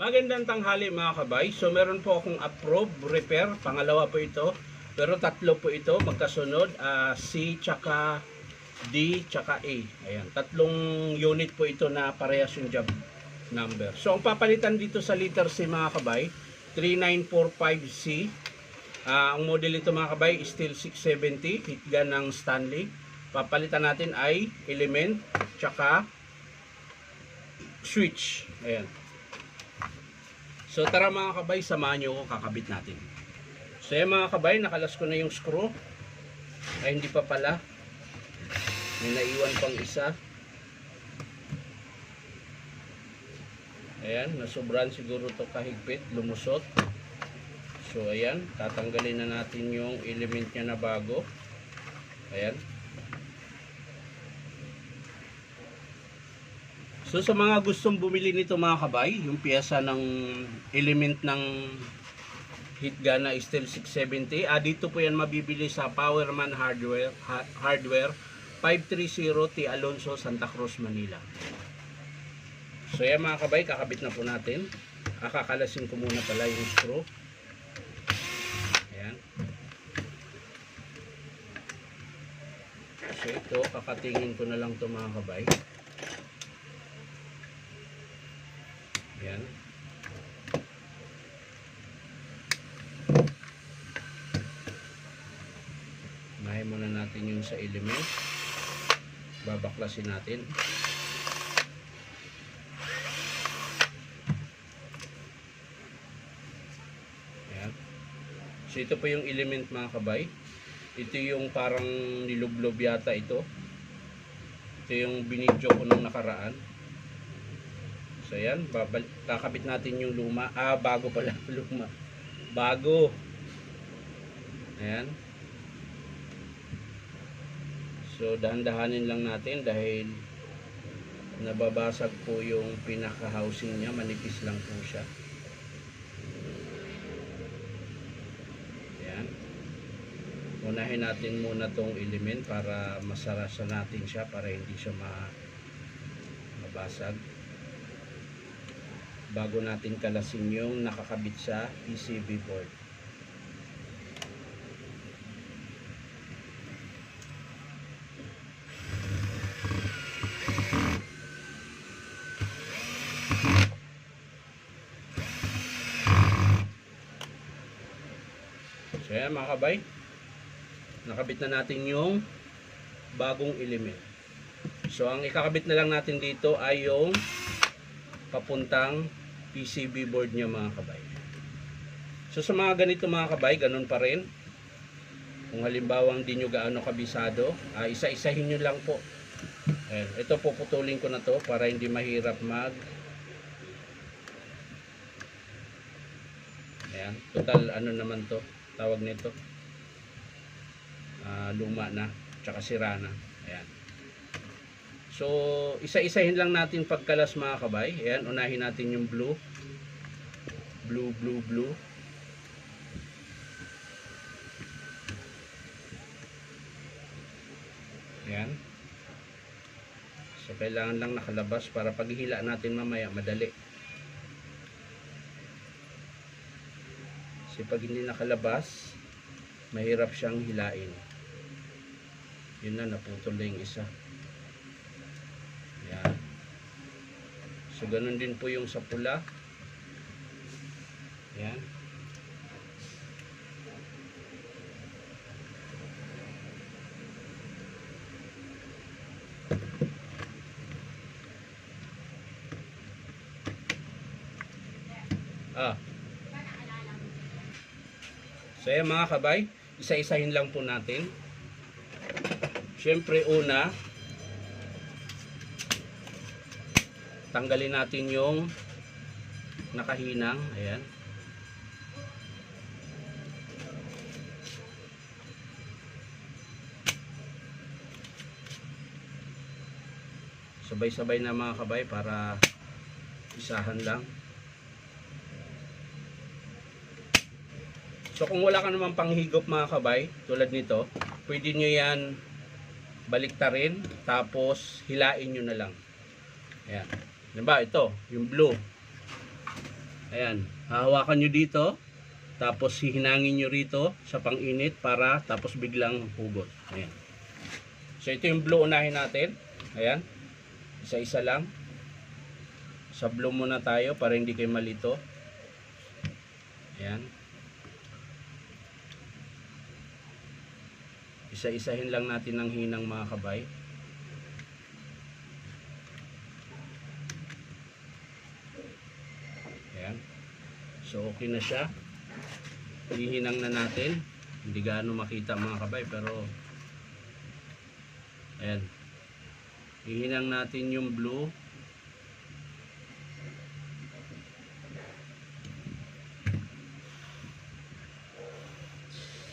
Magandang tanghali mga kabay. So meron po akong approved repair. Pangalawa po ito. Pero tatlo po ito magkasunod. C tsaka D tsaka A. Ayan. Tatlong unit po ito na parehas yung job number. So ang papalitan dito sa liter C mga kabay, 3945C. Ang model nito mga kabay, Steel 670. Heat gun ng Stanley. Papalitan natin ay element tsaka switch. Ayan. So tara mga kabay, samahan nyo ko, kakabit natin. So yan mga kabay, nakalas ko na yung screw. Ay hindi pa pala. May naiwan pang isa. Ayan, nasobran siguro to kahigpit, lumusot. So ayan, tatanggalin na natin yung element niya na bago. Ayan. So sa mga gustong bumili nito mga kabay, yung piyesa ng element ng heat gun na Steel 670, dito po yan mabibili sa Powerman Hardware 530 T. Alonso, Santa Cruz, Manila. So yan mga kabay, kakabit na po natin. Kakalasin ko muna pala yung screw. Ayan. So ito, kakatingin ko na lang ito mga kabay. Ayan. Unahin muna natin yung sa element. Babaklasin natin. Ayan. So ito po yung element mga kabay. Ito yung parang nilublob yata ito. Ito yung binidyo ko nung nakaraan. So ayan, kakabit natin yung luma. Bago pala luma. Bago. Ayan. So dahan-dahanin lang natin dahil nababasag po yung pinaka-housing niya. Manipis lang po siya. Ayan. Unahin natin muna tong element para masarasa natin siya para hindi siya mabasag. Bago natin kalasin yung nakakabit sa PCB board. So yan mga kabay, nakabit na natin yung bagong element. So ang ikakabit na lang natin dito ay yung papuntang PCB board niya mga kabay. So sa mga ganito mga kabay, ganun pa rin. Kung halimbawa hindi nyo gaano kabisado, isa-isahin nyo lang po. Ayan. Ito puputulin ko na to para hindi mahirap ayan. Total ano naman to, tawag nito, luma na, tsaka sira na. Ayan. So, isa-isahin lang natin pagkalas mga kabay. Ayan, unahin natin yung blue. Blue. Ayan. So, kailangan lang nakalabas para paghihila natin mamaya, madali. Kasi pag hindi nakalabas, mahirap siyang hilain. Yun na, naputol na yung isa. Yan. So ganun din po yung sa pula. Yan. So yan mga kabay, isa-isahin lang po natin. Siyempre una, tanggalin natin yung nakahinang. Ayan. Sabay-sabay na mga kabay para isahan lang. So kung wala ka naman panghigop mga kabay, tulad nito, pwede nyo yan baliktarin, tapos hilain nyo na lang. Ayan. Diba? Ito, yung blue. Ayan, hahawakan nyo dito, tapos hihinangin nyo rito sa pang-init para tapos biglang hugot. Ayan. So ito yung blue unahin natin. Ayan, isa-isa lang. Sa blue muna tayo para hindi kayo malito. Ayan. Isa-isahin lang natin ng hinang mga kabay. Ayan. So okay na siya. Hihinang na natin. Hindi gaano makita mga kabay pero ayan. Hihinang natin yung blue.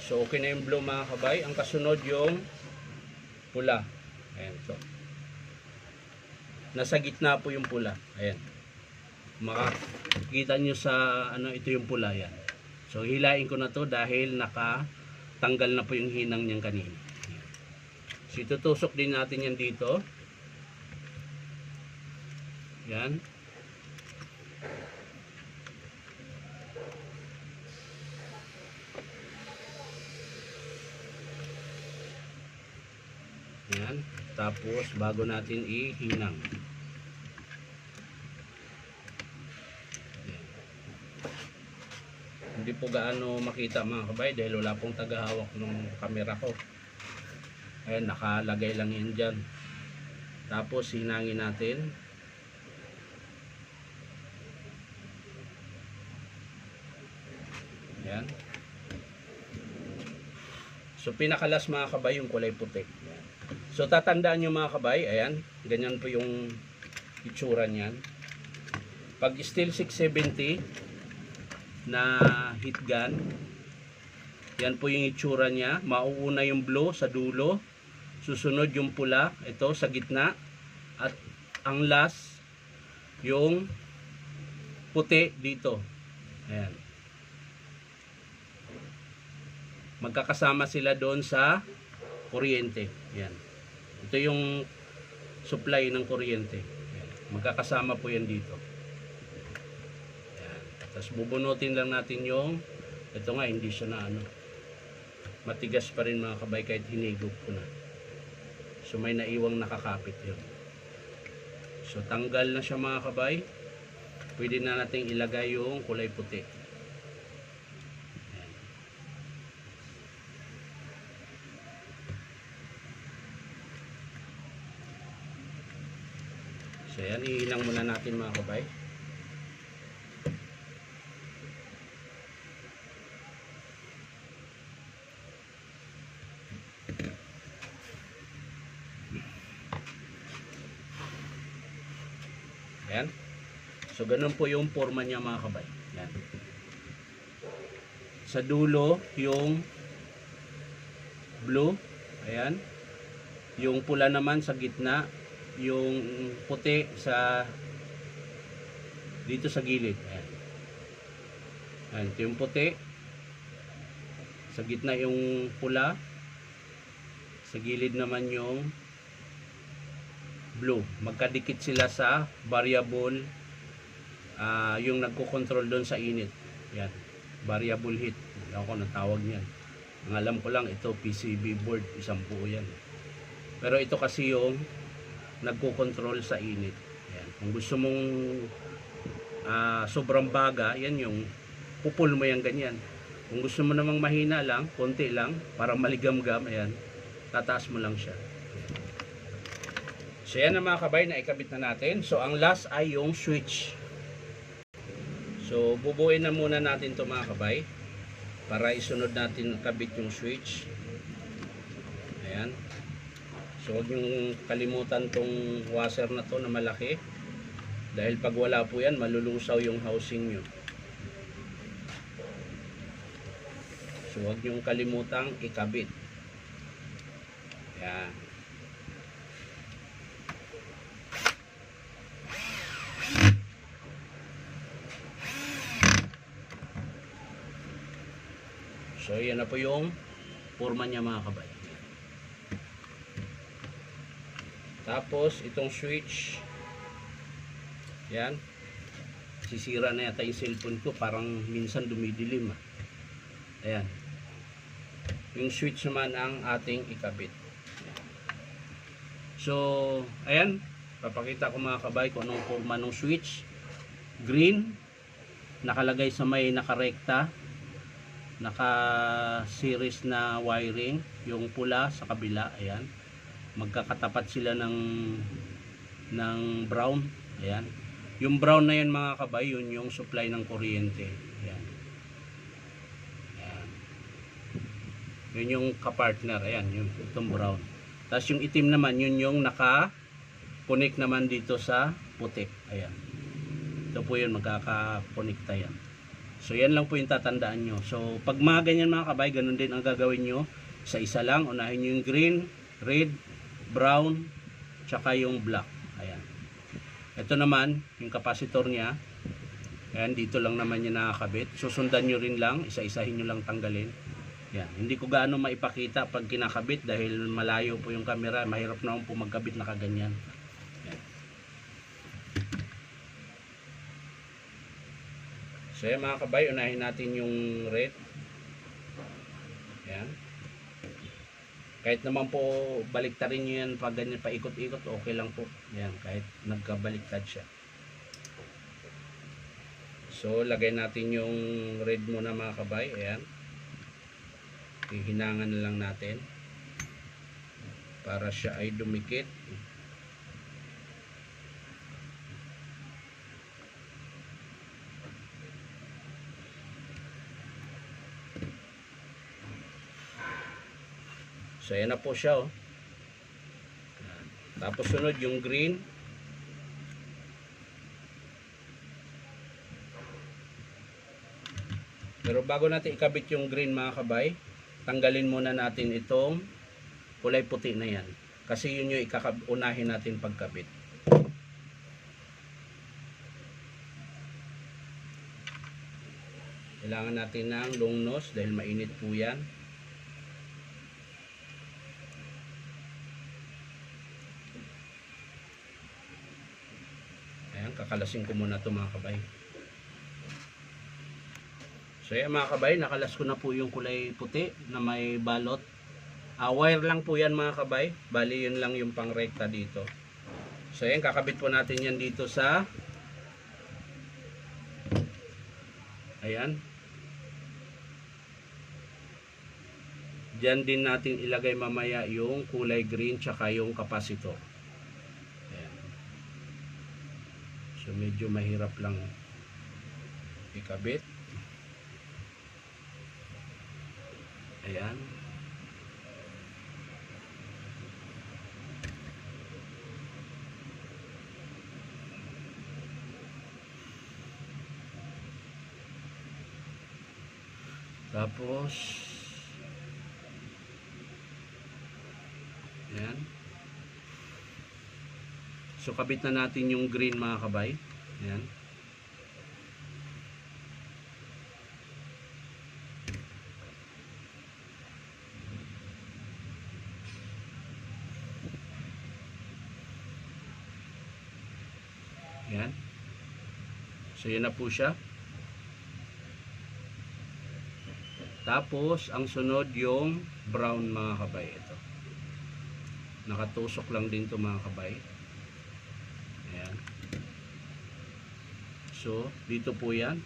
So okay na yung blue mga kabay. Ang kasunod yung pula. Ayan. So nasa gitna po yung pula. Ayan. Makikita nyo sa ano, ito yung pula yan. So hilain ko na to dahil nakatanggal na po yung hinang niyang kanina. So itutusok din natin yan dito. Yan. Yan. Tapos bago natin ihinang. Yan. Hindi po gaano makita mga kabay dahil wala pong tagahawak ng camera ko. Ayan, nakalagay lang yan dyan. Tapos hinangin natin. Ayan. So pinakalas mga kabay yung kulay puti. Ayan. So tatandaan nyo mga kabay, ayan, ganyan po yung itsura niyan. Pag steel 670 na heat gun, yan po yung itsura niya. Mauuna yung blue sa dulo, susunod yung pula, ito sa gitna, at ang last yung puti dito. Ayan. Magkakasama sila doon sa kuryente. Ayan. Ito yung supply ng kuryente. Ayan. Magkakasama po yan dito. Ayan. Tapos bubunutin lang natin yung, ito nga hindi siya na ano, matigas pa rin mga kabay kahit hinigop ko na. So may naiwang nakakapit yun. So tanggal na siya mga kabay. Pwede na natin ilagay yung kulay puti. Ayan. So yan, ihinang muna natin mga kabay. Ayan. So ganun po yung forma niya mga kabay. Ayan. Sa dulo yung blue. Ayan. Yung pula naman sa gitna. Yung puti sa dito sa gilid. Ayan. Ayan. Ito yung puti. Sa gitna yung pula. Sa gilid naman yung blue. Magkadikit sila sa variable, yung nagko-control doon sa init. Yan, variable heat. Hindi ako natawag niyan. Ang alam ko lang ito PCB board, isang buo yan. Pero ito kasi yung nagko-control sa init. Yan. Kung gusto mong sobrang baga, yan yung pupul mo yan ganyan. Kung gusto mo namang mahina lang, konti lang, parang maligam-gam, ayan, tataas mo lang siya. So yan na mga kabay, na ikabit na natin. So ang last ay yung switch. So bubuin na muna natin to mga kabay para isunod natin kabit yung switch. Ayan. So huwag yung kalimutan tong washer na to na malaki. Dahil pag wala po yan, malulusaw yung housing nyo. So huwag yung kalimutang ikabit. Ayan. So yan na po yung forma niya mga kabay. Tapos itong switch, yan, Sisira na yata yung cellphone ko, parang minsan dumidilim. Ayan. Yung switch naman ang ating ikabit. So, ayan. Papakita ko mga kabay kung anong forma ng switch. Green, nakalagay sa may nakarekta, naka-series na wiring. Yung pula sa kabila, ayan. Magkakatapat sila ng brown. Ayan. Yung brown na yan mga kabay, yun yung supply ng kuryente. Ayan. Ayan. Yun yung kapartner. Ayan, yung itong brown. Tapos yung itim naman, yun yung naka-connect naman dito sa puti. Ayan. Ito po yun, magkaka-connecta yan. So yan lang po yung tatandaan nyo. So pag mga ganyan mga kabay, ganun din ang gagawin nyo. Sa isa lang, unahin nyo yung green, red, brown, tsaka yung black. Ayan. Ito naman, yung capacitor niya. Ayan, dito lang naman niya nakakabit. Susundan nyo rin lang, isa-isahin nyo lang tanggalin. Ayan. Hindi ko gaano maipakita pag kinakabit dahil malayo po yung camera. Mahirap naman po magkabit na kaganyan. So yan mga kabay, unahin natin yung red. Ayan. Kahit naman po baliktarin nyo yan pag ganyan paikot-ikot, okay lang po. Ayan, kahit nagkabaliktad siya. So lagay natin yung red muna mga kabay. Ayan. Hihinangan na lang natin para siya ay dumikit. So ayan na po siya, oh. Tapos sunod yung green. Pero bago natin ikabit yung green mga kabay, tanggalin muna natin itong kulay puti na yan. Kasi yun yung unahin natin pagkabit. Kailangan natin ng long nose dahil mainit po yan. Kakalasin ko muna ito mga kabay. So yan mga kabay, nakalas ko na po yung kulay puti na may balot. Wire lang po yan mga kabay. Bali yun lang yung pangrekta dito. So yan, kakabit po natin yan dito sa ayan. Diyan din natin ilagay mamaya yung kulay green tsaka yung capacitor. So medyo mahirap lang ikabit. Ayan. Tapos ayan. So kabit na natin yung green mga kabay. Ayan. Ayan. So yan na po siya. Tapos ang sunod yung brown mga kabay. Ito. Nakatusok lang din to mga kabay. Ayan. So, dito po yan.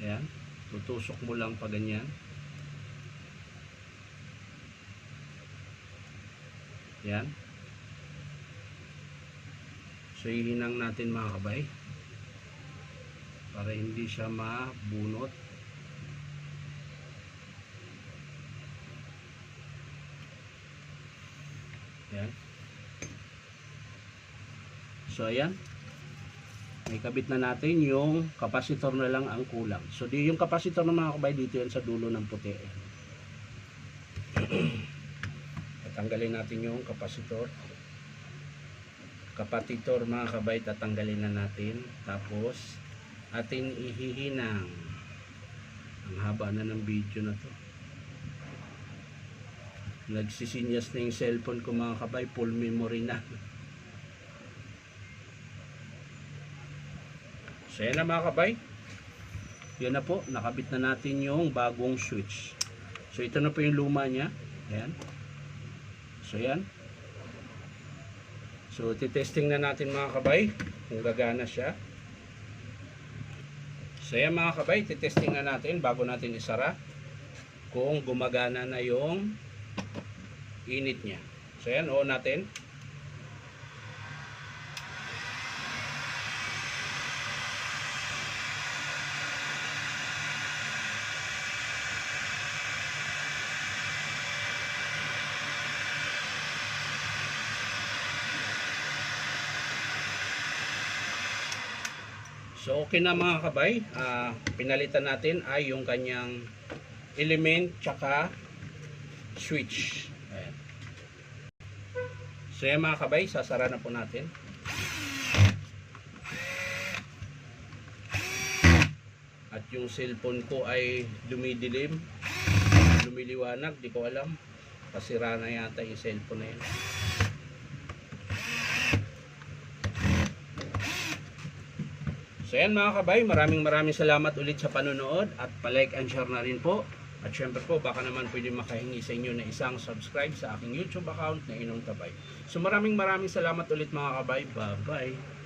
Ayan. Tutusok mo lang pa ganyan. Ayan. So, ihinang natin mga kabay. Para hindi siya mabunot. Ayan. So ayan, may kabit na natin yung capacitor na lang ang kulang. So yung capacitor ng mga kabay dito yan sa dulo ng puti. Tatanggalin natin yung capacitor. Capacitor mga kabay, tatanggalin na natin. Tapos atin ihihinang. Ang haba na ng video na to. Nagsisinyas na yung cellphone ko mga kabay, full memory na. So yan na mga kabay. Yan na po, nakabit na natin yung bagong switch. So ito na po yung luma niya. Ayan. So yan. So titesting na natin mga kabay kung gagana siya. So yan mga kabay, titesting na natin bago natin isara kung gumagana na yung init niya. So yan, on natin. So okay na mga kabay, pinalitan natin ay yung kanyang element tsaka switch. Ayan. So yan mga kabay, sasara na po natin. At yung cellphone ko ay dumidilim, lumiliwanag, di ko alam. Pasira na yata yung cellphone na yun. So yan mga kabay, maraming salamat ulit sa panonood at palike and share na rin po. At syempre po, baka naman pwede makahingi sa inyo na isang subscribe sa aking YouTube account na Inong Tabay. So maraming salamat ulit mga kabay. Bye bye.